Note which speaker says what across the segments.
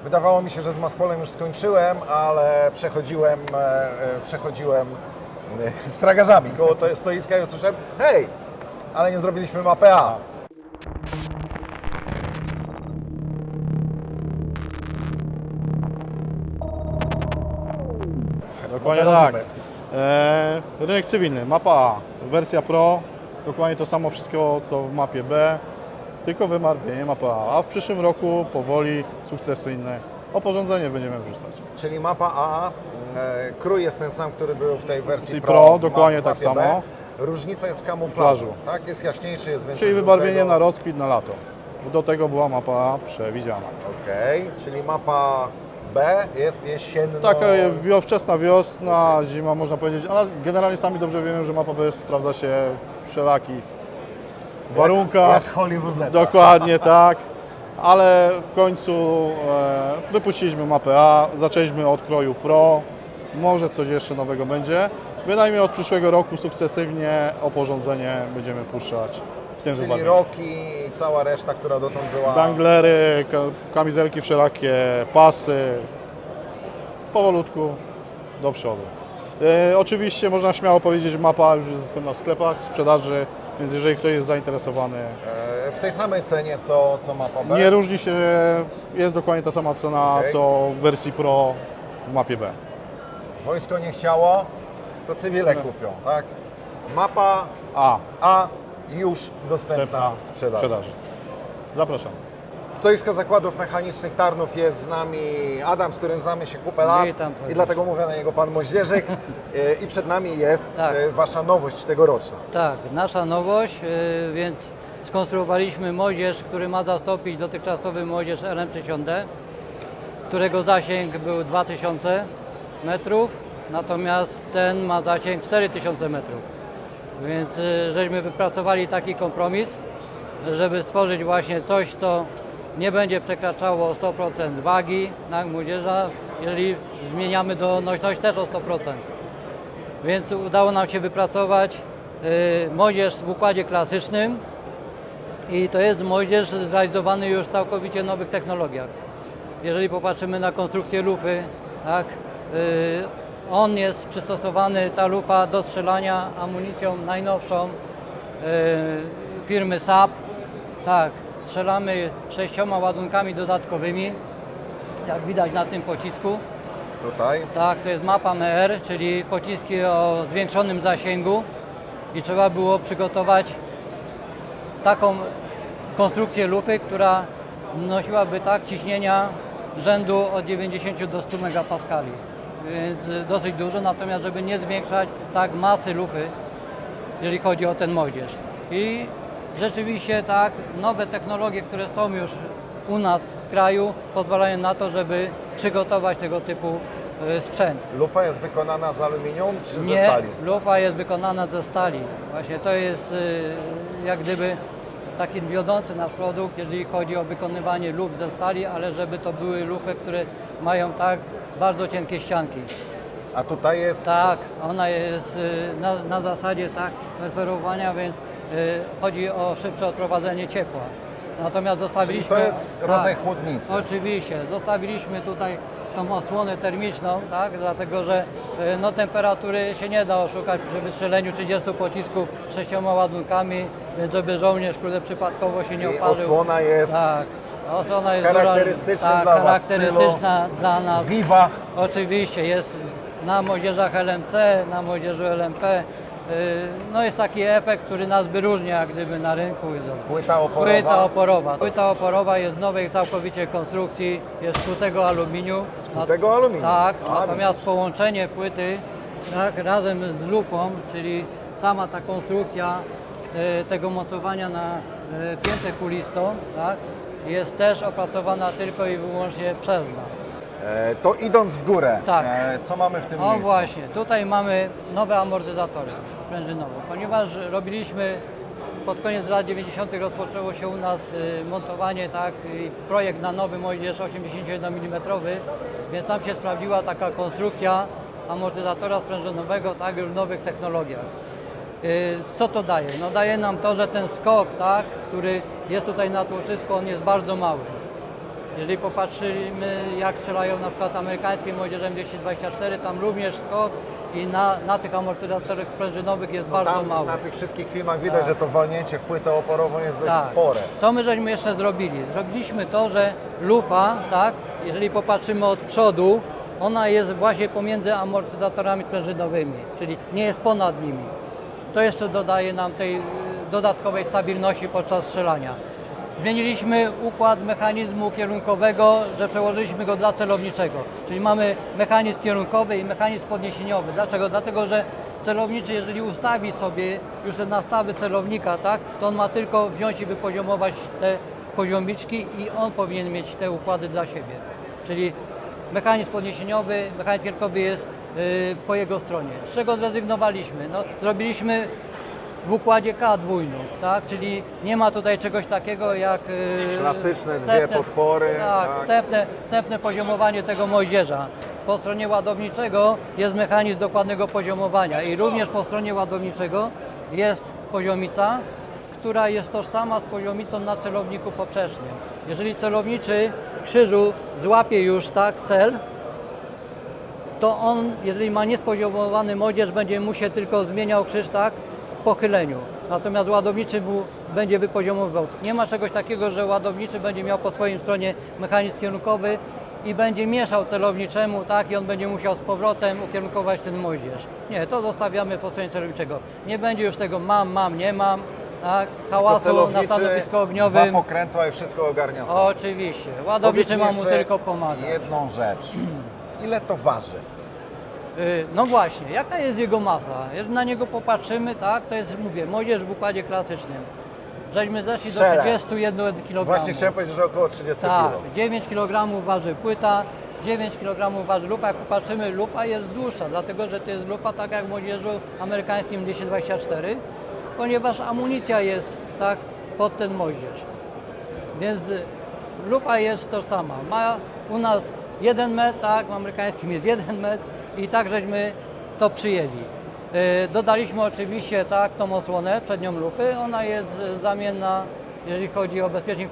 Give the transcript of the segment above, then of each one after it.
Speaker 1: Wydawało mi się, że z Maspolem już skończyłem, ale przechodziłem z tragarzami koło stoiska i usłyszałem: hej, ale nie zrobiliśmy mapy A.
Speaker 2: Dokładnie
Speaker 1: to
Speaker 2: tak.
Speaker 1: robimy.
Speaker 2: Rynek cywilny, mapa A, wersja Pro, dokładnie to samo wszystko co w mapie B, tylko wybarwienie mapa A. A w przyszłym roku powoli, sukcesyjne oporządzenie będziemy wrzucać.
Speaker 1: Czyli mapa A, krój jest ten sam, który był w tej wersji
Speaker 2: Czyli
Speaker 1: Pro,
Speaker 2: Pro, dokładnie
Speaker 1: mapie
Speaker 2: tak samo.
Speaker 1: B. Różnica jest w kamuflażu, tak? Jest jaśniejszy, jest więcej
Speaker 2: Czyli wybarwienie
Speaker 1: żółtego.
Speaker 2: na rozkwit, na lato. Do tego była mapa A przewidziana.
Speaker 1: Okej, czyli mapa B jest jesienno...
Speaker 2: Taka wczesna wiosna, zima można powiedzieć, ale generalnie sami dobrze wiemy, że mapa B sprawdza się w wszelakich warunkach.
Speaker 1: Jak Hollywood Z.
Speaker 2: Dokładnie tak, ale w końcu wypuściliśmy mapę A, zaczęliśmy od kroju Pro, może coś jeszcze nowego będzie. Bynajmniej od przyszłego roku sukcesywnie oporządzenie będziemy puszczać w tym
Speaker 1: Czyli
Speaker 2: wybarwieniu.
Speaker 1: roki i cała reszta, która dotąd była...
Speaker 2: Danglery, kamizelki wszelakie, pasy, powolutku do przodu. Oczywiście można śmiało powiedzieć, że mapa już jest dostępna w sklepach, w sprzedaży, więc jeżeli ktoś jest zainteresowany,
Speaker 1: W tej samej cenie, co mapa B?
Speaker 2: nie różni się, jest dokładnie ta sama cena,
Speaker 1: Okej.
Speaker 2: co w wersji Pro w mapie B.
Speaker 1: Wojsko nie chciało, to cywile kupią, tak? Mapa A już dostępna w sprzedaży.
Speaker 2: Zapraszam.
Speaker 1: Stoisko Zakładów Mechanicznych Tarnów, jest z nami Adam, z którym znamy się kupę lat
Speaker 3: Witam
Speaker 1: i
Speaker 3: serdecznie.
Speaker 1: dlatego mówię na niego pan Moździerzyk. I przed nami jest
Speaker 3: Tak.
Speaker 1: Wasza nowość tegoroczna.
Speaker 3: Tak, nasza nowość, więc skonstruowaliśmy moździerz, który ma zastąpić dotychczasowy moździerz LM60D, którego zasięg był 2000 metrów, natomiast ten ma zasięg 4000 metrów. Więc żeśmy wypracowali taki kompromis, żeby stworzyć właśnie coś, co nie będzie przekraczało 100% wagi na moździerza, jeżeli zmieniamy do nośność też o 100%. Więc udało nam się wypracować moździerz w układzie klasycznym i to jest moździerz zrealizowany już w całkowicie nowych technologiach. Jeżeli popatrzymy na konstrukcję lufy, tak, on jest przystosowany, ta lufa, do strzelania amunicją najnowszą firmy SAP. Tak, strzelamy 6 ładunkami dodatkowymi, jak widać na tym pocisku.
Speaker 1: Tutaj.
Speaker 3: Tak, to jest mapa MER, czyli pociski o zwiększonym zasięgu i trzeba było przygotować taką konstrukcję lufy, która nosiłaby tak ciśnienia rzędu od 90 do 100 megapaskali, więc dosyć dużo, natomiast żeby nie zwiększać tak masy lufy, jeżeli chodzi o ten moździerz. I rzeczywiście tak, nowe technologie, które są już u nas w kraju, pozwalają na to, żeby przygotować tego typu sprzęt.
Speaker 1: Lufa jest wykonana z aluminium czy ze
Speaker 3: Nie,
Speaker 1: stali?
Speaker 3: lufa jest wykonana ze stali. Właśnie to jest jak gdyby taki wiodący nasz produkt, jeżeli chodzi o wykonywanie luf ze stali, ale żeby to były lufy, które mają tak bardzo cienkie ścianki.
Speaker 1: A tutaj jest...
Speaker 3: Tak, ona jest na zasadzie tak perferowania, więc chodzi o szybsze odprowadzenie ciepła. Natomiast zostawiliśmy...
Speaker 1: Czyli to jest rodzaj chłodnicy.
Speaker 3: Oczywiście, zostawiliśmy tutaj tą osłonę termiczną, tak, dlatego że no, temperatury się nie da oszukać przy wystrzeleniu 30 pocisków 6 ładunkami, więc żeby żołnierz, kurde, przypadkowo się nie
Speaker 1: I
Speaker 3: opalił.
Speaker 1: osłona jest
Speaker 3: Tak, osłona jest
Speaker 1: charakterystyczna
Speaker 3: tak,
Speaker 1: dla was
Speaker 3: charakterystyczna dla nas.
Speaker 1: Viva.
Speaker 3: Oczywiście, jest na moździerzach LMC, na moździerzu LMP. No jest taki efekt, który nas wyróżnia jak gdyby na rynku.
Speaker 1: Płyta oporowa.
Speaker 3: Płyta oporowa. Płyta oporowa jest nowej całkowicie konstrukcji, jest skutego aluminium.
Speaker 1: Skutego aluminium.
Speaker 3: Tak,
Speaker 1: A,
Speaker 3: natomiast połączenie płyty tak, razem z lufą, czyli sama ta konstrukcja tego mocowania na piętę kulistą, tak, jest też opracowana tylko i wyłącznie przez nas.
Speaker 1: To idąc w górę,
Speaker 3: Tak.
Speaker 1: Co mamy w tym
Speaker 3: O
Speaker 1: miejscu?
Speaker 3: właśnie, tutaj mamy nowe amortyzatory sprężynowe, ponieważ robiliśmy pod koniec lat 90. rozpoczęło się u nas montowanie, tak, i projekt na nowy moździerz 81 mm, więc tam się sprawdziła taka konstrukcja amortyzatora sprężynowego, tak, już w nowych technologiach. Co to daje? No daje nam to, że ten skok, tak, który jest tutaj na tłoczysku, on jest bardzo mały. Jeżeli popatrzymy, jak strzelają na przykład amerykańskie moździerze M224, tam również skok i na tych amortyzatorach sprężynowych jest bardzo
Speaker 1: Tam
Speaker 3: mały.
Speaker 1: na tych wszystkich filmach widać, że to walnięcie w płytę oporową jest dość spore.
Speaker 3: Co my żeśmy jeszcze zrobili? Zrobiliśmy to, że lufa, tak, jeżeli popatrzymy od przodu, ona jest właśnie pomiędzy amortyzatorami sprężynowymi, czyli nie jest ponad nimi. To jeszcze dodaje nam tej dodatkowej stabilności podczas strzelania. Zmieniliśmy układ mechanizmu kierunkowego, że przełożyliśmy go dla celowniczego. Czyli mamy mechanizm kierunkowy i mechanizm podniesieniowy. Dlaczego? Dlatego, że celowniczy, jeżeli ustawi sobie już te nastawy celownika, tak, to on ma tylko wziąć i wypoziomować te poziomiczki i on powinien mieć te układy dla siebie. Czyli mechanizm podniesieniowy, mechanizm kierunkowy jest po jego stronie. Z czego zrezygnowaliśmy? No, zrobiliśmy w układzie K2, tak? Czyli nie ma tutaj czegoś takiego jak
Speaker 1: Klasyczne dwie podpory.
Speaker 3: Tak, wstępne poziomowanie tego moździerza. Po stronie ładowniczego jest mechanizm dokładnego poziomowania i również po stronie ładowniczego jest poziomica, która jest tożsama z poziomicą na celowniku poprzecznym. Jeżeli celowniczy w krzyżu złapie już tak cel, to on, jeżeli ma niespoziomowany moździerz, będzie mu się tylko zmieniał krzyż tak pochyleniu. Natomiast ładowniczy mu będzie wypoziomowywał. Nie ma czegoś takiego, że ładowniczy będzie miał po swojej stronie mechanizm kierunkowy i będzie mieszał celowniczemu, tak, i on będzie musiał z powrotem ukierunkować ten moździerz. Nie, to zostawiamy po stronie celowniczego. Nie będzie już tego mam, nie mam, tak, hałasu na stanowisku ogniowym.
Speaker 1: Dwa pokrętła i wszystko ogarnia sam.
Speaker 3: Oczywiście. Ładowniczy ma mu
Speaker 1: Powiedz mi
Speaker 3: tylko
Speaker 1: jeszcze
Speaker 3: pomagać.
Speaker 1: jedną rzecz. Ile to waży?
Speaker 3: No właśnie, jaka jest jego masa? Jeżeli na niego popatrzymy, tak, to jest, mówię, moździerz w układzie klasycznym. Żeśmy zeszli do
Speaker 1: Strzelę.
Speaker 3: 31 kg.
Speaker 1: Właśnie chciałem powiedzieć, że około 30
Speaker 3: Tak,
Speaker 1: kg.
Speaker 3: 9 kg waży płyta, 9 kg waży lufa. Jak popatrzymy, lufa jest dłuższa, dlatego że to jest lufa tak jak w moździerzu amerykańskim 224, ponieważ amunicja jest tak pod ten moździerz. Więc lufa jest tożsama. Ma u nas 1 metr, tak, w amerykańskim jest 1 metr i tak żeśmy to przyjęli. Dodaliśmy oczywiście tak tą osłonę przednią lufy, ona jest zamienna, jeżeli chodzi o bezpiecznik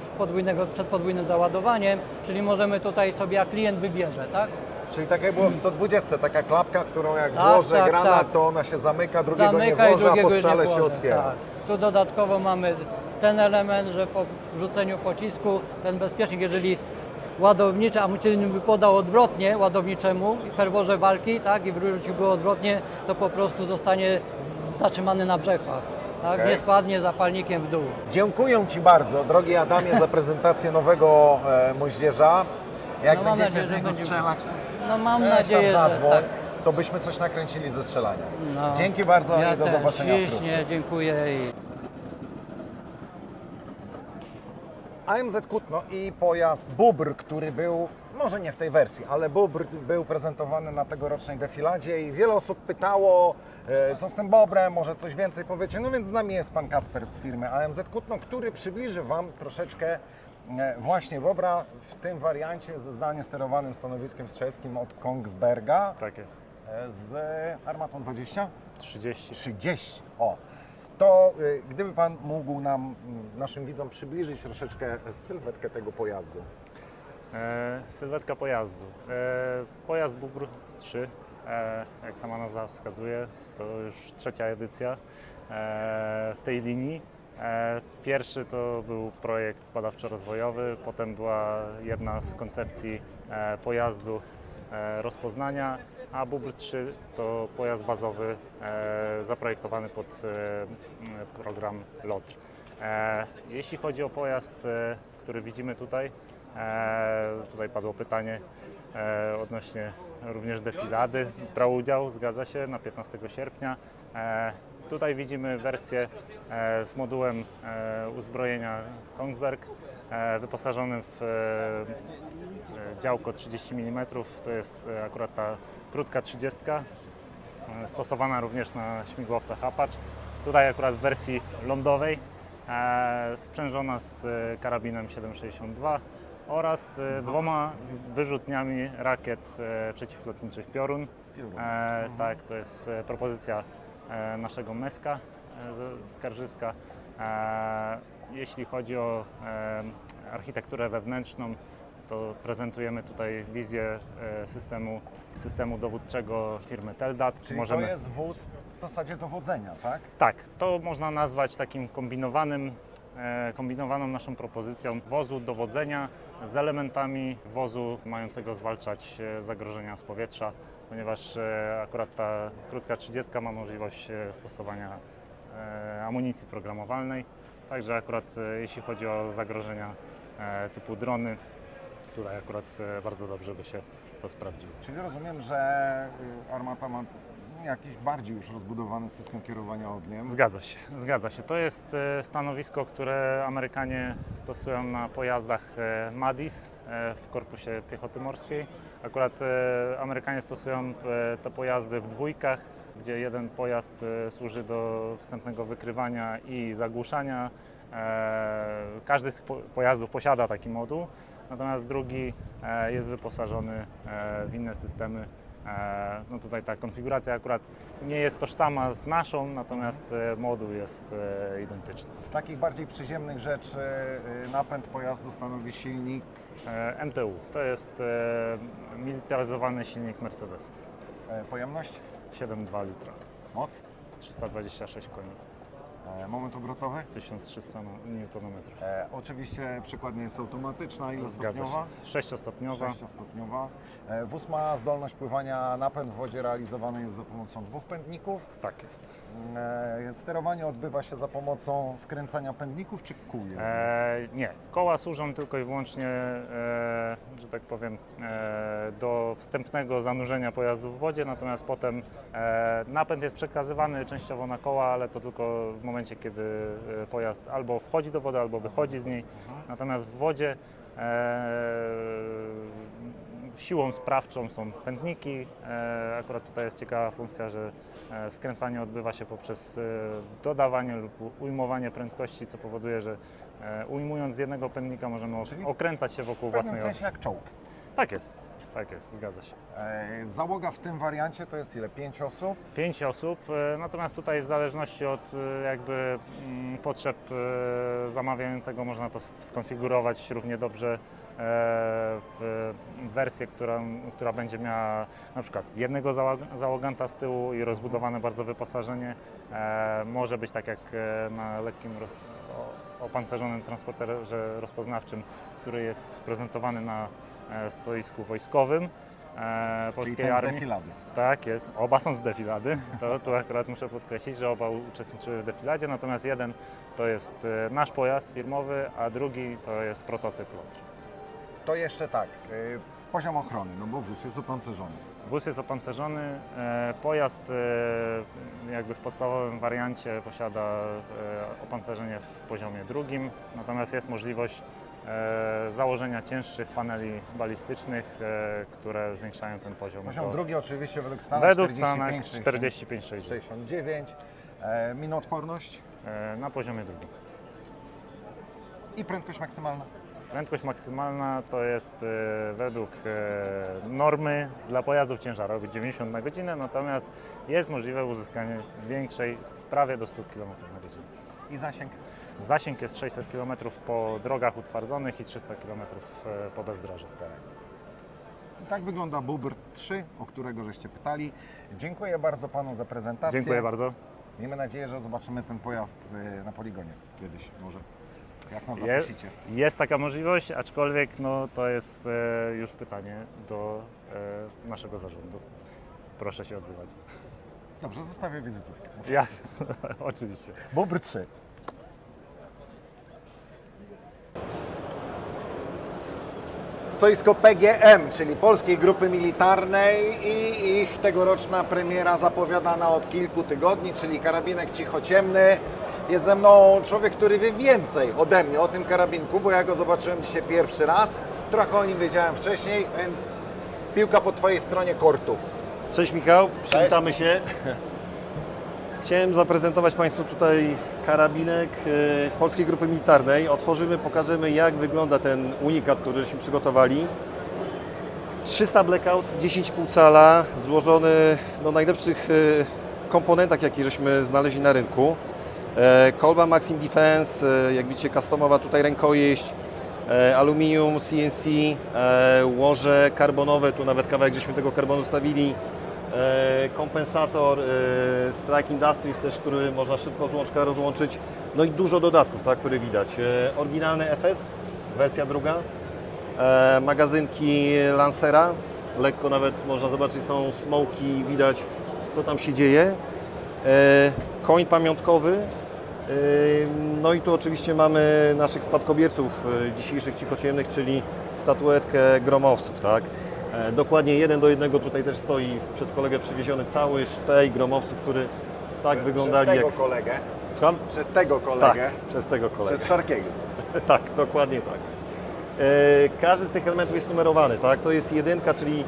Speaker 3: przed podwójnym załadowaniem, czyli możemy tutaj sobie, jak klient wybierze, tak?
Speaker 1: Czyli tak jak było w 120, taka klapka, którą jak
Speaker 3: Tak,
Speaker 1: włożę
Speaker 3: tak,
Speaker 1: granat,
Speaker 3: tak.
Speaker 1: to ona się zamyka, drugiego
Speaker 3: Zamyka
Speaker 1: nie
Speaker 3: i
Speaker 1: włożę, a
Speaker 3: drugiego
Speaker 1: po
Speaker 3: już nie
Speaker 1: strzale się
Speaker 3: włożę,
Speaker 1: otwiera.
Speaker 3: tak. Tu dodatkowo mamy ten element, że po wrzuceniu pocisku ten bezpiecznik, jeżeli ładowniczy amunicyjny by podał odwrotnie ładowniczemu w ferworze walki, tak, i wrócił go odwrotnie, to po prostu zostanie zatrzymany na brzegach. Tak,
Speaker 1: Okej.
Speaker 3: nie spadnie zapalnikiem w dół.
Speaker 1: Dziękuję Ci bardzo, drogi Adamie, za prezentację nowego moździerza. Jak
Speaker 3: No mam
Speaker 1: będziecie
Speaker 3: nadzieję,
Speaker 1: z
Speaker 3: że
Speaker 1: niego
Speaker 3: będzie-
Speaker 1: strzelać,
Speaker 3: No mam
Speaker 1: weź
Speaker 3: nadzieję,
Speaker 1: tam
Speaker 3: że
Speaker 1: zadzwoń,
Speaker 3: tak.
Speaker 1: to byśmy coś nakręcili ze strzelania.
Speaker 3: No.
Speaker 1: Dzięki bardzo
Speaker 3: Ja
Speaker 1: i do
Speaker 3: też,
Speaker 1: zobaczenia
Speaker 3: ślicznie,
Speaker 1: wkrótce.
Speaker 3: dziękuję. I...
Speaker 1: AMZ Kutno i pojazd Bóbr, który był, może nie w tej wersji, ale Bóbr był prezentowany na tegorocznej defiladzie i wiele osób pytało, co z tym Bobrem, może coś więcej powiecie. No więc z nami jest pan Kacper z firmy AMZ Kutno, który przybliży Wam troszeczkę właśnie Bobra w tym wariancie ze zdalnie sterowanym stanowiskiem strzelskim od Kongsberga
Speaker 4: Tak jest.
Speaker 1: z armatą 20?
Speaker 4: 30.
Speaker 1: 30. O, to gdyby Pan mógł nam, naszym widzom przybliżyć troszeczkę sylwetkę tego pojazdu.
Speaker 4: Sylwetka pojazdu. Pojazd Bóbr 3, jak sama nazwa wskazuje, to już trzecia edycja w tej linii. Pierwszy to był projekt badawczo-rozwojowy, potem była jedna z koncepcji pojazdu rozpoznania, a Bóbr 3 to pojazd bazowy zaprojektowany pod program LOTR. Jeśli chodzi o pojazd, który widzimy tutaj, tutaj padło pytanie odnośnie również defilady. Brał udział, zgadza się, na 15 sierpnia. Tutaj widzimy wersję z modułem uzbrojenia Kongsberg, wyposażonym w działko 30 mm. To jest akurat ta krótka 30, stosowana również na śmigłowcach Apache. Tutaj akurat w wersji lądowej, sprzężona z karabinem 7,62 oraz dwoma wyrzutniami rakiet przeciwlotniczych Piorun. Tak, to jest propozycja naszego MESKA Skarżyska. Jeśli chodzi o architekturę wewnętrzną, to prezentujemy tutaj wizję systemu dowódczego firmy Teldat.
Speaker 1: Czyli to jest wóz w zasadzie dowodzenia, tak?
Speaker 4: Tak, to można nazwać takim kombinowaną naszą propozycją wozu dowodzenia z elementami wozu mającego zwalczać zagrożenia z powietrza, ponieważ akurat ta krótka 30 ma możliwość stosowania amunicji programowalnej. Także akurat jeśli chodzi o zagrożenia typu drony, tutaj akurat bardzo dobrze by się to sprawdziło.
Speaker 1: Czyli rozumiem, że armata ma jakiś bardziej już rozbudowany system kierowania ogniem.
Speaker 4: Zgadza się. To jest stanowisko, które Amerykanie stosują na pojazdach MADIS w Korpusie Piechoty Morskiej. Akurat Amerykanie stosują te pojazdy w dwójkach, gdzie jeden pojazd służy do wstępnego wykrywania i zagłuszania. Każdy z pojazdów posiada taki moduł, natomiast drugi jest wyposażony w inne systemy. No tutaj ta konfiguracja akurat nie jest tożsama z naszą, natomiast moduł jest identyczny.
Speaker 1: Z takich bardziej przyziemnych rzeczy napęd pojazdu stanowi silnik.
Speaker 4: MTU to jest militaryzowany silnik Mercedesa.
Speaker 1: Pojemność,
Speaker 4: 7,2 litra,
Speaker 1: moc,
Speaker 4: 326 koni,
Speaker 1: moment obrotowy.
Speaker 4: 1300 Nm.
Speaker 1: Oczywiście przekładnia jest automatyczna, ile
Speaker 4: Zgadza
Speaker 1: stopniowa?
Speaker 4: się. 6-stopniowa.
Speaker 1: 6-stopniowa. Wóz ma zdolność pływania, napęd w wodzie realizowany jest za pomocą 2 pędników.
Speaker 4: Tak jest.
Speaker 1: Sterowanie odbywa się za pomocą skręcania pędników czy kół jest?
Speaker 4: Nie, koła służą tylko i wyłącznie, że tak powiem, do wstępnego zanurzenia pojazdu w wodzie, natomiast potem napęd jest przekazywany częściowo na koła, ale to tylko w momencie, kiedy pojazd albo wchodzi do wody, albo wychodzi z niej. Natomiast w wodzie siłą sprawczą są pędniki. Akurat tutaj jest ciekawa funkcja, że skręcanie odbywa się poprzez dodawanie lub ujmowanie prędkości, co powoduje, że ujmując z jednego pędnika możemy
Speaker 1: Czyli
Speaker 4: okręcać się wokół
Speaker 1: w pewnym
Speaker 4: własnej osi.
Speaker 1: sensie jak czołg.
Speaker 4: Tak jest, zgadza się.
Speaker 1: Załoga w tym wariancie to jest ile? 5 osób?
Speaker 4: 5 osób, natomiast tutaj w zależności od jakby potrzeb zamawiającego można to skonfigurować równie dobrze w wersję, która będzie miała na przykład jednego załoganta z tyłu i rozbudowane bardzo wyposażenie. Może być tak jak na lekkim opancerzonym transporterze rozpoznawczym, który jest prezentowany na stoisku wojskowym
Speaker 1: Czyli
Speaker 4: polskiej
Speaker 1: ten z
Speaker 4: armii.
Speaker 1: defilady.
Speaker 4: Tak jest, oba są z defilady, to tu akurat muszę podkreślić, że oba uczestniczyły w defiladzie, natomiast jeden to jest nasz pojazd firmowy, a drugi to jest prototyp LOTR.
Speaker 1: To jeszcze tak, poziom ochrony, no bo wóz jest opancerzony.
Speaker 4: Wóz jest opancerzony, pojazd jakby w podstawowym wariancie posiada opancerzenie w poziomie drugim, natomiast jest możliwość założenia cięższych paneli balistycznych, które zwiększają ten poziom.
Speaker 1: Poziom drugi oczywiście według
Speaker 4: Według
Speaker 1: Stanach
Speaker 4: Stanach
Speaker 1: 45-60.
Speaker 4: 45-60
Speaker 1: 69. Minoodporność
Speaker 4: na poziomie drugim.
Speaker 1: i prędkość maksymalna.
Speaker 4: Prędkość maksymalna to jest według normy dla pojazdów ciężarowych 90 na godzinę, natomiast jest możliwe uzyskanie większej, prawie do 100 km na godzinę.
Speaker 1: I zasięg.
Speaker 4: Zasięg jest 600 km po drogach utwardzonych i 300 km po bezdrożach.
Speaker 1: I tak wygląda Bóbr 3, o którego żeście pytali. Dziękuję bardzo Panu za prezentację.
Speaker 4: Dziękuję bardzo.
Speaker 1: Miejmy nadzieję, że zobaczymy ten pojazd na poligonie kiedyś może. Jak nas zaprosicie.
Speaker 4: Jest taka możliwość, aczkolwiek no, to jest już pytanie do naszego zarządu. Proszę się odzywać.
Speaker 1: Dobrze, zostawię wizytówkę.
Speaker 4: Ja, oczywiście.
Speaker 1: Bóbr 3. Stoisko PGM, czyli Polskiej Grupy Militarnej i ich tegoroczna premiera zapowiadana od kilku tygodni, czyli karabinek cichociemny. Jest ze mną człowiek, który wie więcej ode mnie o tym karabinku, bo ja go zobaczyłem dzisiaj pierwszy raz. Trochę o nim wiedziałem wcześniej, więc piłka po Twojej stronie kortu.
Speaker 5: Cześć Michał, przywitamy się. Chciałem zaprezentować Państwu tutaj karabinek Polskiej Grupy Militarnej. Otworzymy, pokażemy jak wygląda ten unikat, który żeśmy przygotowali. 300 blackout, 10,5 cala, złożony na najlepszych komponentach, jakie żeśmy znaleźli na rynku. Kolba Maxim Defense, jak widzicie customowa tutaj rękojeść, aluminium, CNC, łoże karbonowe, tu nawet kawałek żeśmy tego karbonu zostawili, kompensator, Strike Industries też, który można szybko z łączka rozłączyć, no i dużo dodatków, tak, które widać. Oryginalny FS, wersja druga, magazynki Lancera, lekko nawet można zobaczyć, są smoki, widać co tam się dzieje. Koń pamiątkowy, no i tu oczywiście mamy naszych spadkobierców dzisiejszych cichociemnych, czyli statuetkę gromowców, tak? Dokładnie 1:1 tutaj też stoi przez kolegę przywieziony cały szpej gromowców, który tak wyglądali
Speaker 1: Przez tego
Speaker 5: jak...
Speaker 1: kolegę.
Speaker 5: Słucham?
Speaker 1: Przez tego
Speaker 5: Tak,
Speaker 1: kolegę.
Speaker 5: przez tego kolegę.
Speaker 1: Przez Szarkiego.
Speaker 5: Tak, dokładnie tak. Każdy z tych elementów jest numerowany, tak? To jest jedynka, czyli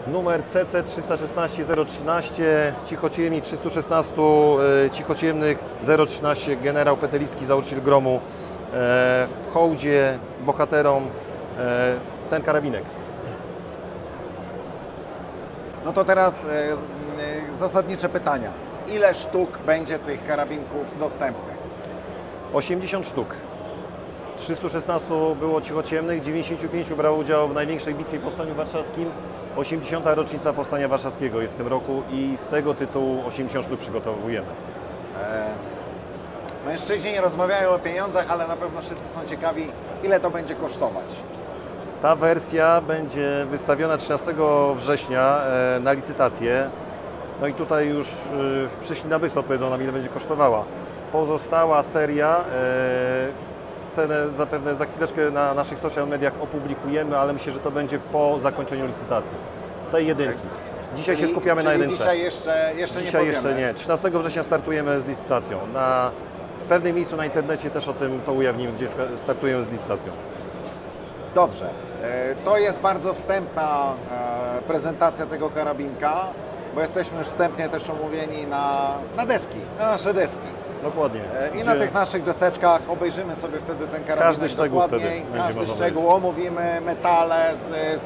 Speaker 5: numer CC 316013, cichociemni 316 cichociemnych 013, generał Petelicki, założyciel gromu, w hołdzie bohaterom ten karabinek.
Speaker 1: No to teraz zasadnicze pytania. Ile sztuk będzie tych karabinków dostępnych?
Speaker 5: 80 sztuk. 316 było cichociemnych, 95 brało udział w największej bitwie w Powstaniu Warszawskim. 80. rocznica Powstania Warszawskiego jest w tym roku i z tego tytułu 80 sztuk przygotowujemy.
Speaker 1: Mężczyźni nie rozmawiają o pieniądzach, ale na pewno wszyscy są ciekawi, ile to będzie kosztować.
Speaker 5: Ta wersja będzie wystawiona 13 września na licytację. No i tutaj już przyszli nabywcy odpowiedzą nam, ile będzie kosztowała. Pozostała seria, cenę zapewne za chwileczkę na naszych social mediach opublikujemy, ale myślę, że to będzie po zakończeniu licytacji. Tej jedynki. Dzisiaj się skupiamy na jedynce.
Speaker 1: Dzisiaj jeszcze nie
Speaker 5: Dzisiaj
Speaker 1: powiemy.
Speaker 5: jeszcze nie. 13 września startujemy z licytacją. W pewnym miejscu na internecie też o tym to ujawnimy, gdzie startujemy z licytacją.
Speaker 1: Dobrze. To jest bardzo wstępna prezentacja tego karabinka, bo jesteśmy już wstępnie też omówieni na deski, na nasze deski.
Speaker 5: Dokładnie.
Speaker 1: I na tych naszych deseczkach obejrzymy sobie wtedy ten karabinek
Speaker 5: Każdy szczegół
Speaker 1: dokładniej.
Speaker 5: wtedy będzie
Speaker 1: Każdy
Speaker 5: można
Speaker 1: szczegół omówimy, metale,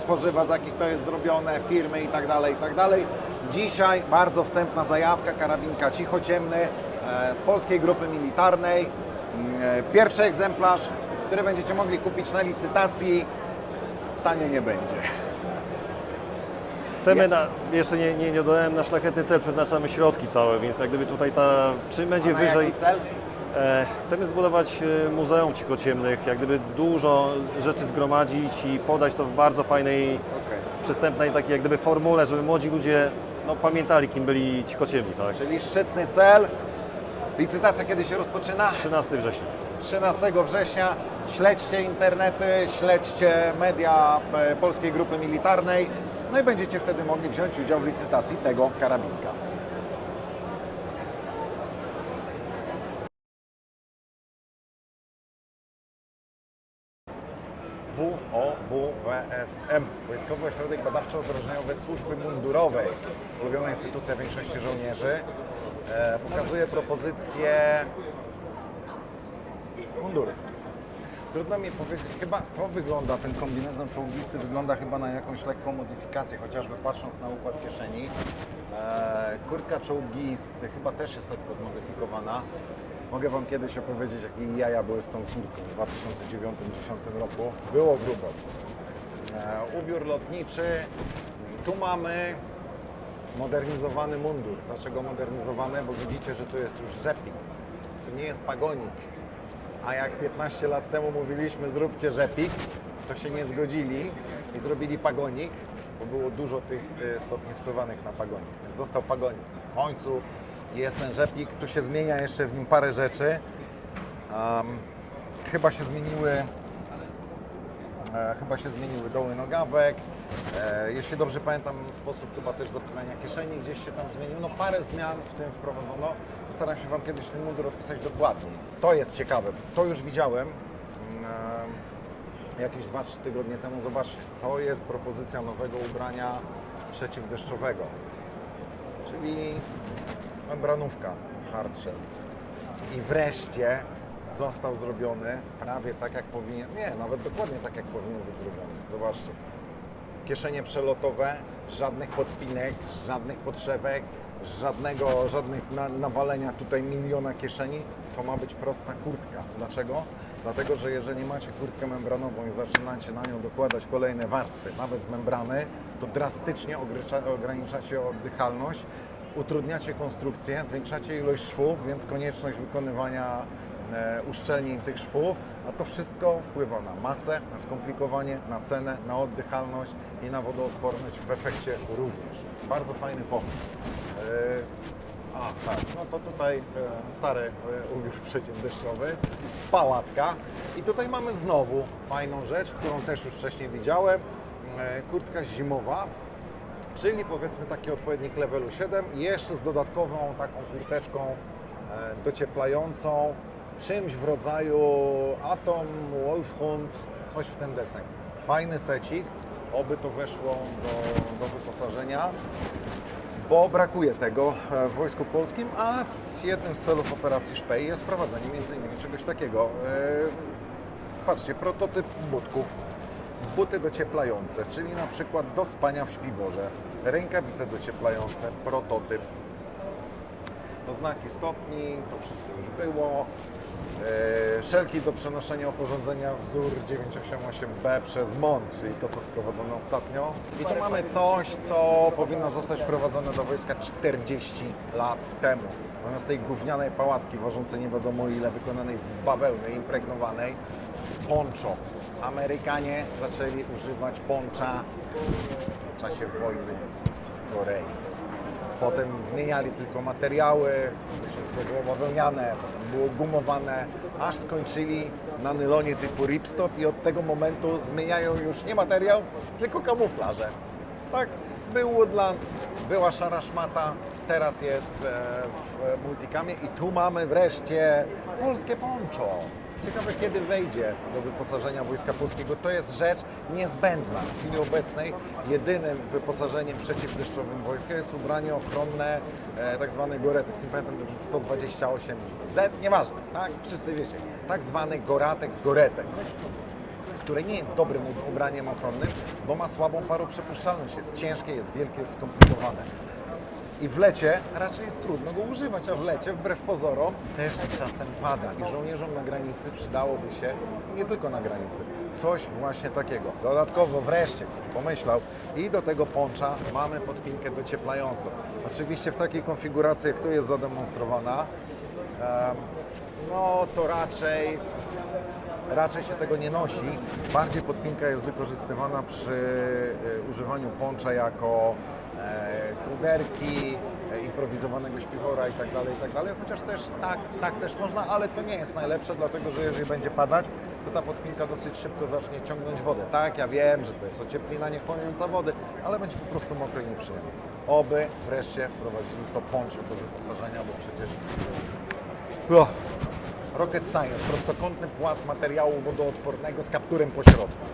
Speaker 1: tworzywa, z jakich to jest zrobione, firmy i tak dalej, i tak dalej. Dzisiaj bardzo wstępna zajawka karabinka cichociemny z polskiej grupy militarnej. Pierwszy egzemplarz, który będziecie mogli kupić na licytacji, tanie nie będzie.
Speaker 5: Chcemy, jeszcze nie dodałem, na szlachetny cel przeznaczamy środki całe, więc jak gdyby tutaj czym będzie
Speaker 1: A na
Speaker 5: wyżej...
Speaker 1: jaki cel?
Speaker 5: Chcemy zbudować muzeum cichociemnych, jak gdyby dużo rzeczy zgromadzić i podać to w bardzo fajnej,
Speaker 1: Okej.
Speaker 5: przystępnej takiej jak gdyby formule, żeby młodzi ludzie pamiętali, kim byli cichociemni, tak?
Speaker 1: Czyli szczytny cel. Licytacja kiedy się rozpoczyna?
Speaker 5: 13 września.
Speaker 1: 13 września. Śledźcie internety, śledźcie media Polskiej Grupy Militarnej, no i będziecie wtedy mogli wziąć udział w licytacji tego karabinka. WOWSM, Wojskowy Ośrodek Badawczo-Wdrożeniowy Służby Mundurowej, ulubiona instytucja większości żołnierzy, pokazuje propozycje mundurów. Trudno mi powiedzieć, chyba to wygląda, ten kombinezon czołgisty wygląda chyba na jakąś lekką modyfikację, chociażby patrząc na układ kieszeni. Kurtka czołgisty chyba też jest lekko zmodyfikowana. Mogę Wam kiedyś opowiedzieć, jakie jaja były z tą kurtką w 2009-2010 roku. Było grubo. Ubiór lotniczy. Tu mamy modernizowany mundur. Dlaczego modernizowany? Bo widzicie, że to jest już rzepik. To nie jest pagonik. A jak 15 lat temu mówiliśmy zróbcie rzepik, to się nie zgodzili i zrobili pagonik, bo było dużo tych stopni wsuwanych na pagonik. Więc został pagonik. W końcu jest ten rzepik, tu się zmienia jeszcze w nim parę rzeczy. Chyba się zmieniły doły nogawek. Jeśli dobrze pamiętam, sposób chyba też zapinania kieszeni gdzieś się tam zmienił. No parę zmian w tym wprowadzono. Postaram się Wam kiedyś ten mundur opisać dokładniej. To jest ciekawe. To już widziałem jakieś 2-3 tygodnie temu. Zobaczcie, to jest propozycja nowego ubrania przeciwdeszczowego. Czyli membranówka, hardshell. I wreszcie został zrobiony prawie tak jak powinien, nie, nawet dokładnie tak jak powinien być zrobiony. Zobaczcie, kieszenie przelotowe, żadnych podpinek, żadnych podszewek, żadnych nawalenia tutaj miliona kieszeni. To ma być prosta kurtka. Dlaczego? Dlatego, że jeżeli macie kurtkę membranową i zaczynacie na nią dokładać kolejne warstwy, nawet z membrany, to drastycznie ograniczacie oddychalność, utrudniacie konstrukcję, zwiększacie ilość szwów, więc konieczność wykonywania uszczelnień tych szwów, a to wszystko wpływa na masę, na skomplikowanie, na cenę, na oddychalność i na wodoodporność w efekcie również. Bardzo fajny pomysł. Tak, no to tutaj stary ubiór przeciwdeszczowy, pałatka i tutaj mamy znowu fajną rzecz, którą też już wcześniej widziałem, kurtka zimowa, czyli powiedzmy taki odpowiednik levelu 7 i jeszcze z dodatkową taką kurteczką docieplającą, czymś w rodzaju Atom, Wolfhund, coś w ten deseń. Fajny secik, oby to weszło do wyposażenia, bo brakuje tego w Wojsku Polskim, a jednym z celów operacji Szpej jest wprowadzenie m.in. czegoś takiego. Patrzcie, prototyp butków. Buty docieplające, czyli na przykład do spania w śpiworze, rękawice docieplające, prototyp. Oznaki stopni, to wszystko już było. Szelki do przenoszenia oporządzenia wzór 988B przez MON, czyli to, co wprowadzono ostatnio. I tu mamy coś, co powinno zostać wprowadzone do wojska 40 lat temu. Zamiast tej gównianej pałatki ważącej nie wiadomo ile, wykonanej z bawełny impregnowanej, poncho. Amerykanie zaczęli używać poncha w czasie wojny w Korei. Potem zmieniali tylko materiały, to było bawełniane, potem było gumowane, aż skończyli na nylonie typu ripstop i od tego momentu zmieniają już nie materiał, tylko kamuflaże. Tak, był Woodland, była szara szmata, teraz jest w multicamie i tu mamy wreszcie polskie poncho. Ciekawe, kiedy wejdzie do wyposażenia Wojska Polskiego. To jest rzecz niezbędna. W chwili obecnej jedynym wyposażeniem przeciwdeszczowym wojska jest ubranie ochronne, tak zwany Gore-Tex, nie pamiętam, 128Z, nieważne, tak? Wszyscy wiecie, tak zwany Goratex, Gore-Tex, które nie jest dobrym ubraniem ochronnym, bo ma słabą paroprzepuszczalność, jest ciężkie, jest wielkie, jest skomplikowane. I w lecie raczej jest trudno go używać, a w lecie, wbrew pozorom, też czasem pada. I żołnierzom na granicy przydałoby się, nie tylko na granicy, coś właśnie takiego. Dodatkowo wreszcie ktoś pomyślał i do tego poncha mamy podpinkę docieplającą. Oczywiście w takiej konfiguracji, jak tu jest zademonstrowana, no to raczej się tego nie nosi. Bardziej podpinka jest wykorzystywana przy używaniu poncha jako krugerki, improwizowanego śpiwora i tak dalej, chociaż też tak też można, ale to nie jest najlepsze, dlatego że jeżeli będzie padać, to ta podpinka dosyć szybko zacznie ciągnąć wodę. Tak, ja wiem, że to jest ocieplina nie chłoniąca wody, ale będzie po prostu mokro i nieprzyjemnie. Oby wreszcie wprowadzili to poncho do wyposażenia, bo przecież rocket science, prostokątny płat materiału wodoodpornego z kapturem po środku.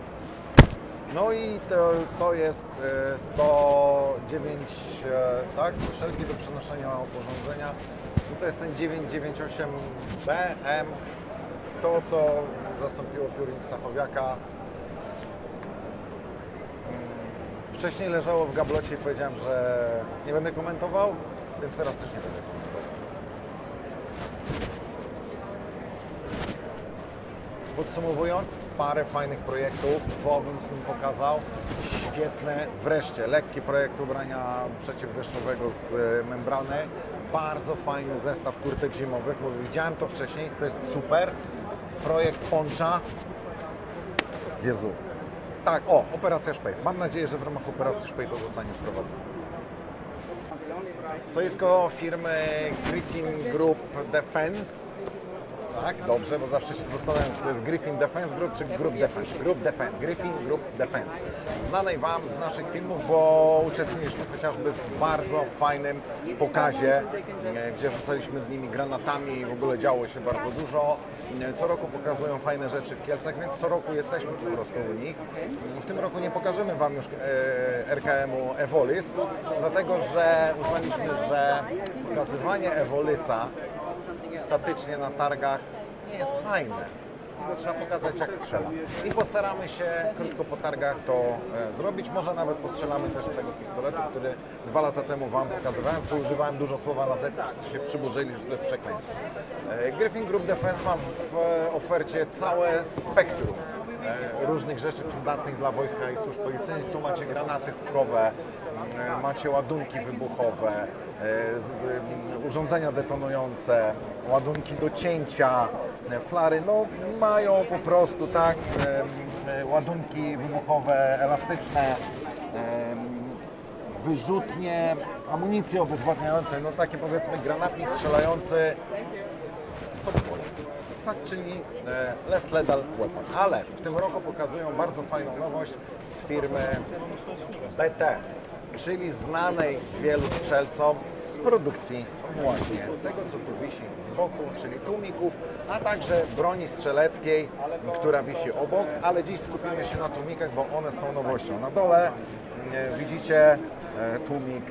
Speaker 1: No i to jest 109, tak, szelki do przenoszenia oporządzenia. Tutaj jest ten 998BM, to co zastąpiło Purring Stachowiaka. Wcześniej leżało w gablocie i powiedziałem, że nie będę komentował, więc teraz też nie będę komentował. Podsumowując, parę fajnych projektów, Wowens mi pokazał, świetne, wreszcie lekki projekt ubrania przeciwdeszczowego z membrany, bardzo fajny zestaw kurtek zimowych, bo widziałem to wcześniej, to jest super, projekt poncha, Jezu, tak, Operacja Szpej, mam nadzieję, że w ramach Operacji Szpej to zostanie wprowadzone. Stoisko firmy Griffin Group Defense. Tak, dobrze, bo zawsze się zastanawiam, czy to jest Griffin Defense Group, czy Group Defense. Griffin Group Defense. Znanej Wam z naszych filmów, bo uczestniczyliśmy chociażby w bardzo fajnym pokazie, gdzie rzucaliśmy z nimi granatami i w ogóle działo się bardzo dużo. Co roku pokazują fajne rzeczy w Kielcach, więc co roku jesteśmy po prostu u nich. W tym roku nie pokażemy Wam już RKM-u Evolis, dlatego że uznaliśmy, że pokazywanie Evolisa statycznie na targach nie jest fajne. tylko trzeba pokazać, jak strzela. I postaramy się krótko po targach to zrobić. Może nawet postrzelamy też z tego pistoletu, który 2 lata temu Wam pokazywałem, co używałem dużo słowa na Z, wszyscy się przyburzyli, że to jest przekleństwo. Griffin Group Defense ma w ofercie całe spektrum różnych rzeczy przydatnych dla wojska i służb policyjnych. Tu macie granaty hukowe, macie ładunki wybuchowe, urządzenia detonujące, ładunki do cięcia, flary, no mają po prostu tak, ładunki wybuchowe, elastyczne, wyrzutnie, amunicje obezwładniające, no takie powiedzmy granatnik strzelający, Sobibor. Tak, czyli Less Lethal Weapon. Ale w tym roku pokazują bardzo fajną nowość z firmy BT, czyli znanej wielu strzelcom z produkcji właśnie tego, co tu wisi z boku, czyli tłumików, a także broni strzeleckiej, która wisi obok, ale dziś skupimy się na tłumikach, bo one są nowością. Na dole widzicie tłumik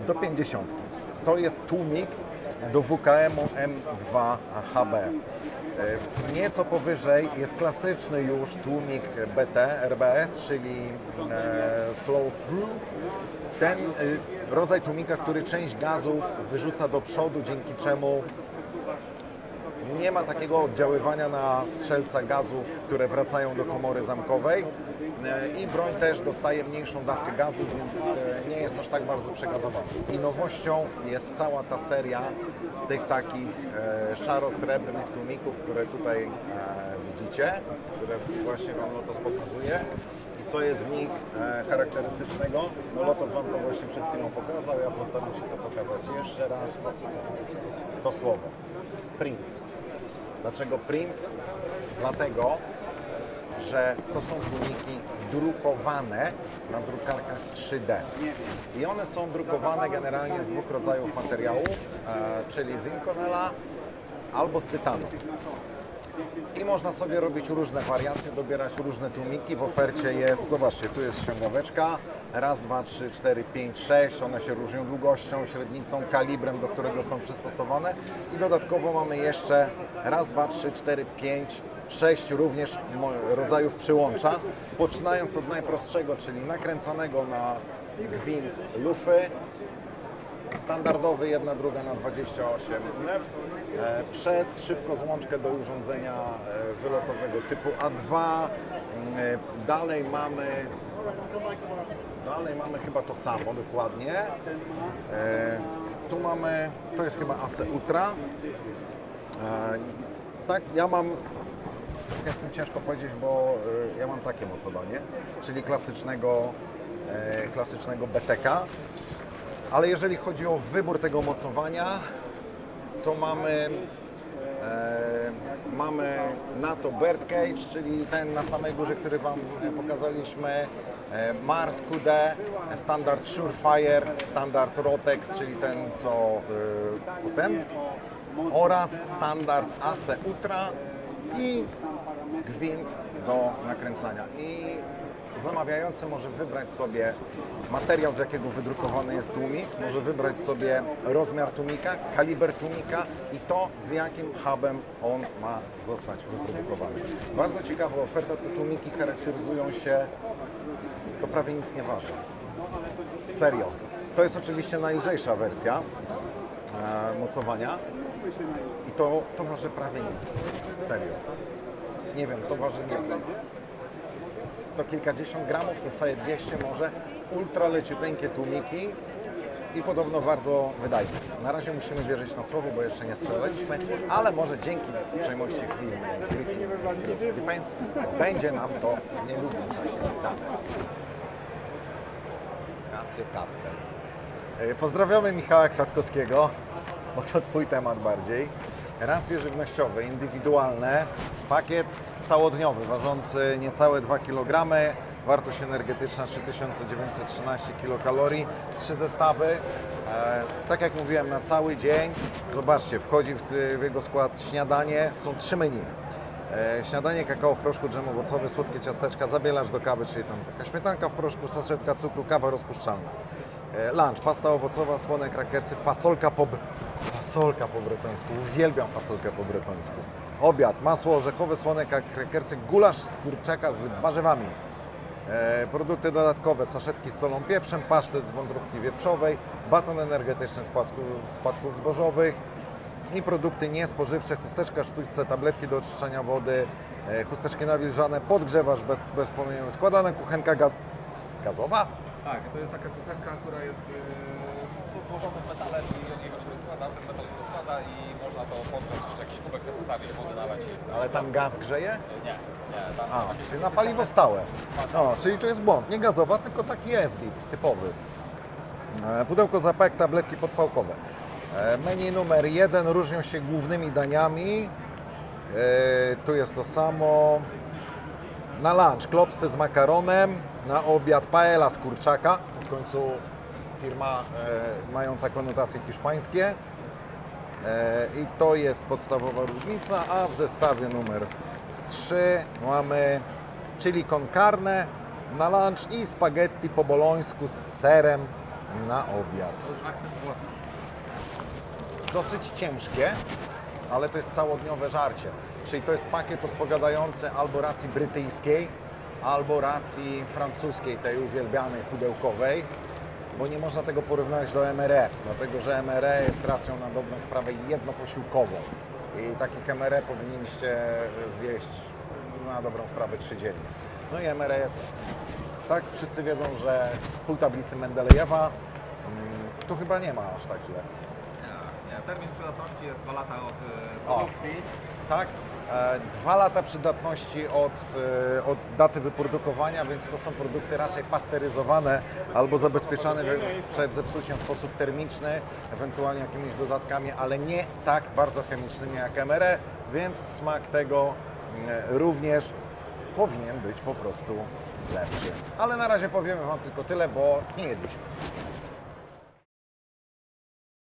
Speaker 1: do 50. To jest tłumik do WKM-u M2HB. Nieco powyżej jest klasyczny już tłumik BT, RBS, czyli flow through. Ten rodzaj tłumika, który część gazów wyrzuca do przodu, dzięki czemu nie ma takiego oddziaływania na strzelca gazów, które wracają do komory zamkowej i broń też dostaje mniejszą dawkę gazu, więc nie jest aż tak bardzo przegazowana. I nowością jest cała ta seria tych takich szaro-srebrnych tłumików, które tutaj widzicie, które właśnie Wam Lotos pokazuje. I co jest w nich charakterystycznego? No Lotos Wam to właśnie przed chwilą pokazał, ja postaram się to pokazać jeszcze raz. To słowo. Print. Dlaczego print? Dlatego, że to są tłumiki drukowane na drukarkach 3D. I one są drukowane generalnie z 2 rodzajów materiałów, czyli z Inconela albo z tytanu. I można sobie robić różne wariacje, dobierać różne tłumiki. W ofercie jest, zobaczcie, tu jest ściągaweczka. Raz, 2, 3, 4, 5, 6. One się różnią długością, średnicą, kalibrem, do którego są przystosowane. I dodatkowo mamy jeszcze raz, 2, 3, 4, 5, 6 również rodzajów przyłącza. Poczynając od najprostszego, czyli nakręcanego na gwint lufy. Standardowy 1/2 na 28 nef, przez szybkozłączkę do urządzenia wylotowego typu A2. Dalej mamy chyba to samo dokładnie. Tu mamy, to jest chyba ASE Ultra. Tak, ja mam, jest mi ciężko powiedzieć, bo ja mam takie mocowanie, czyli klasycznego BTK. Ale jeżeli chodzi o wybór tego mocowania, to mamy NATO Birdcage, czyli ten na samej górze, który Wam pokazaliśmy, Mars QD, standard Surefire, standard Rotex, czyli ten ten, oraz standard ASE Ultra i gwint do nakręcania. I zamawiający może wybrać sobie materiał, z jakiego wydrukowany jest tłumik, może wybrać sobie rozmiar tłumika, kaliber tłumika i to, z jakim hubem on ma zostać wyprodukowany. Bardzo ciekawa oferta, te tłumiki charakteryzują się, to prawie nic nie waży. Serio. To jest oczywiście najlżejsza wersja mocowania i to waży prawie nic. Serio. Nie wiem, to waży nie wiem, to kilkadziesiąt gramów, niecałe 200 może, ultra leciuteńkie tłumiki i podobno bardzo wydajne. Na razie musimy wierzyć na słowo, bo jeszcze nie strzelaliśmy, ale może dzięki uprzejmości firmy Griffin Defense będzie nam to w niedługim czasie dane. Rację Kasper. Pozdrawiamy Michała Kwiatkowskiego, bo to Twój temat bardziej. Racje żywnościowe, indywidualne, pakiet całodniowy, ważący niecałe 2 kg, wartość energetyczna 3913 kilokalorii, 3 zestawy. Tak jak mówiłem, na cały dzień, zobaczcie, wchodzi w jego skład śniadanie, są 3 menu. Śniadanie, kakao w proszku, dżem owocowy, słodkie ciasteczka, zabielacz do kawy, czyli tam taka śmietanka w proszku, saszetka cukru, kawa rozpuszczalna. Lunch, pasta owocowa, słone krakersy, fasolka Fasolka po bretońsku, uwielbiam fasolkę po bretońsku. Obiad, masło orzechowe, słoneka, krekersy, gulasz z kurczaka z warzywami. Produkty dodatkowe, saszetki z solą, pieprzem, pasztet z wątróbki wieprzowej, baton energetyczny z płatków zbożowych i produkty niespożywcze, chusteczka, sztućce, tabletki do oczyszczania wody, chusteczki nawilżane, podgrzewasz bezpłomieniowy, składana kuchenka gazowa.
Speaker 6: Tak, to jest taka kuchenka, która jest złożonym metalem i od niego się rozkłada, ten metal się rozkłada i można to podgrzać, jeszcze jakiś kubek sobie postawić, wody nalać.
Speaker 1: Ale tam gaz grzeje?
Speaker 6: Nie, tam
Speaker 1: Czyli na paliwo stałe. No, czyli tu jest błąd. Nie gazowa, tylko taki USB typowy. Pudełko zapałek, tabletki podpałkowe. Menu numer 1 różnią się głównymi daniami. Tu jest to samo. Na lunch klopsy z makaronem, na obiad paella z kurczaka. W końcu firma mająca konotacje hiszpańskie. I to jest podstawowa różnica, a w zestawie numer 3 mamy chili con carne na lunch i spaghetti po bolońsku z serem na obiad.
Speaker 6: akcent włoski.
Speaker 1: Dosyć ciężkie, ale to jest całodniowe żarcie. Czyli to jest pakiet odpowiadający albo racji brytyjskiej, albo racji francuskiej, tej uwielbianej pudełkowej, bo nie można tego porównać do MRE, dlatego że MRE jest racją na dobrą sprawę jednoposiłkową i takich MRE powinniście zjeść na dobrą sprawę 3 dziennie. No i MRE jest, tak, wszyscy wiedzą, że pół tablicy Mendelejewa, tu chyba nie ma aż tak źle.
Speaker 6: Nie, termin przydatności jest 2 lata od produkcji.
Speaker 1: Tak, 2 lata przydatności od daty wyprodukowania, więc to są produkty raczej pasteryzowane albo zabezpieczane przed zepsuciem w sposób termiczny, ewentualnie jakimiś dodatkami, ale nie tak bardzo chemicznymi jak MRE, więc smak tego również powinien być po prostu lepszy. Ale na razie powiemy Wam tylko tyle, bo nie jedliśmy.